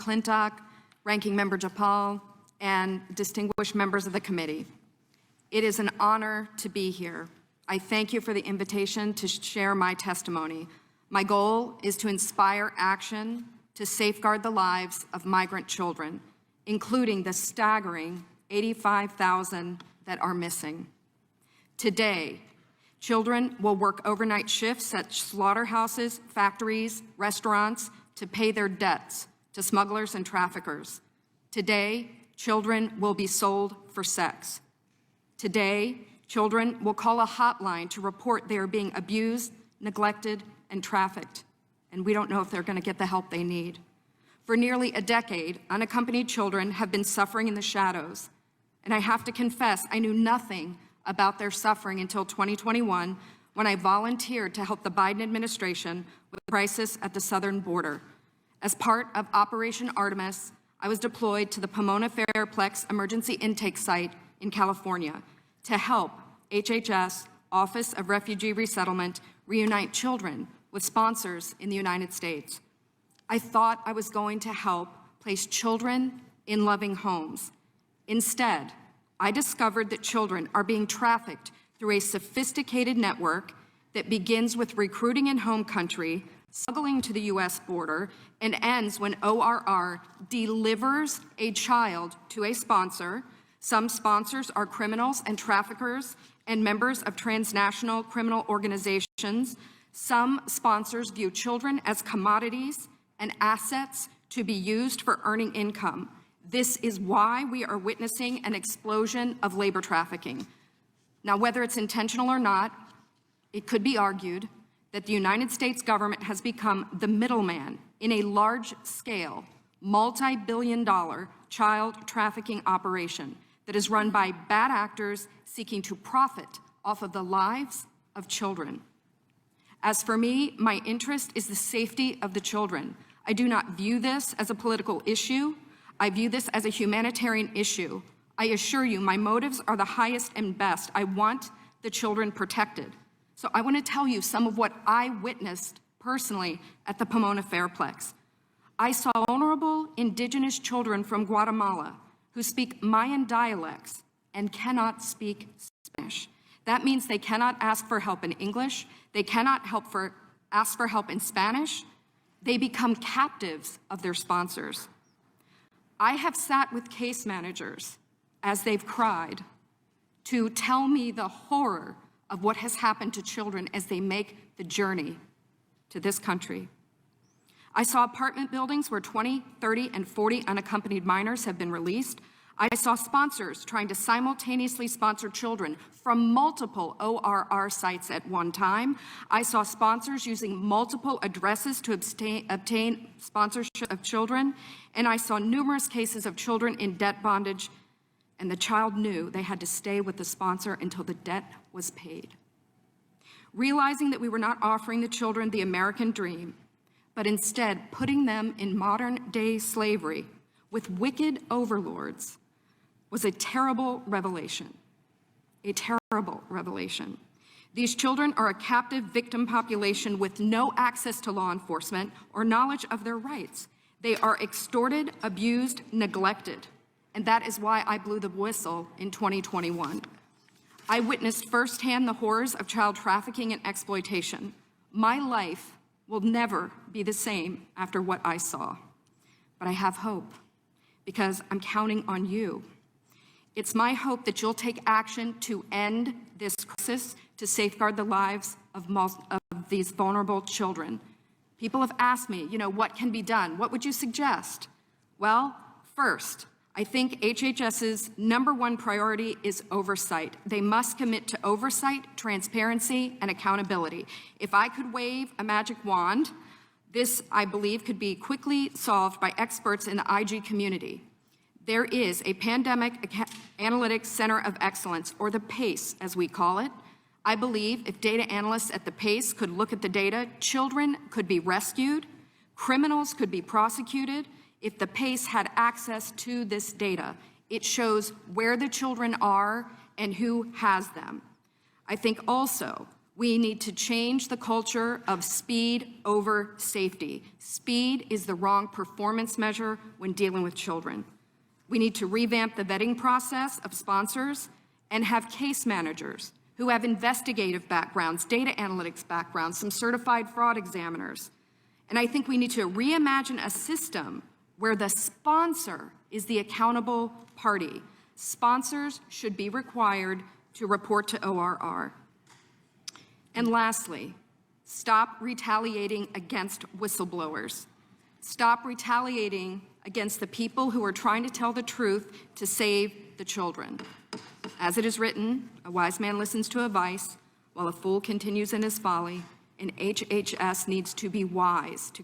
McClintock, Ranking Member Japal, and distinguished members of the committee. It is an honor to be here. I thank you for the invitation to share my testimony. My goal is to inspire action to safeguard the lives of migrant children, including the staggering 85,000 that are missing. Today, children will work overnight shifts at slaughterhouses, factories, restaurants to pay their debts to smugglers and traffickers. Today, children will be sold for sex. Today, children will call a hotline to report they are being abused, neglected, and trafficked, and we don't know if they're going to get the help they need. For nearly a decade, unaccompanied children have been suffering in the shadows, and I have to confess, I knew nothing about their suffering until 2021, when I volunteered to help the Biden administration with the crisis at the southern border. As part of Operation Artemis, I was deployed to the Pomona Fairplex Emergency Intake Site in California to help HHS, Office of Refugee Resettlement, reunite children with sponsors in the United States. I thought I was going to help place children in loving homes. Instead, I discovered that children are being trafficked through a sophisticated network that begins with recruiting in home country, smuggling to the U.S. border, and ends when ORR delivers a child to a sponsor. Some sponsors are criminals and traffickers and members of transnational criminal organizations. Some sponsors view children as commodities and assets to be used for earning income. This is why we are witnessing an explosion of labor trafficking. Now, whether it's intentional or not, it could be argued that the United States government has become the middleman in a large-scale, multi-billion-dollar child trafficking operation that is run by bad actors seeking to profit off of the lives of children. As for me, my interest is the safety of the children. I do not view this as a political issue. I view this as a humanitarian issue. I assure you, my motives are the highest and best. I want the children protected. So I want to tell you some of what I witnessed personally at the Pomona Fairplex. I saw vulnerable indigenous children from Guatemala who speak Mayan dialects and cannot speak Spanish. That means they cannot ask for help in English. They cannot ask for help in Spanish. They become captives of their sponsors. I have sat with case managers as they've cried to tell me the horror of what has happened to children as they make the journey to this country. I saw apartment buildings where 20, 30, and 40 unaccompanied minors have been released. I saw sponsors trying to simultaneously sponsor children from multiple ORR sites at one time. I saw sponsors using multiple addresses to obtain sponsorship of children. And I saw numerous cases of children in debt bondage, and the child knew they had to stay with the sponsor until the debt was paid. Realizing that we were not offering the children the American dream, but instead putting them in modern-day slavery with wicked overlords, was a terrible revelation. A terrible revelation. These children are a captive victim population with no access to law enforcement or knowledge of their rights. They are extorted, abused, neglected, and that is why I blew the whistle in 2021. I witnessed firsthand the horrors of child trafficking and exploitation. My life will never be the same after what I saw, but I have hope because I'm counting on you. It's my hope that you'll take action to end this crisis, to safeguard the lives of these vulnerable children. People have asked me, what can be done? What would you suggest? Well, first, I think HHS's #1 priority is oversight. They must commit to oversight, transparency, and accountability. If I could wave a magic wand, this, I believe, could be quickly solved by experts in the IG community. There is a Pandemic Analytics Center of Excellence, or the PACE, as we call it. I believe if data analysts at the PACE could look at the data, children could be rescued, criminals could be prosecuted. If the PACE had access to this data, it shows where the children are and who has them. I think also We need to change the culture of speed over safety. Speed is the wrong performance measure when dealing with children. We need to revamp the vetting process of sponsors and have case managers who have investigative backgrounds, data analytics backgrounds, some certified fraud examiners. And I think we need to reimagine a system where the sponsor is the accountable party. Sponsors should be required to report to ORR. And lastly, stop retaliating against whistleblowers. Stop retaliating against the people who are trying to tell the truth to save the children. As it is written, a wise man listens to advice while a fool continues in his folly, and HHS needs to be wise to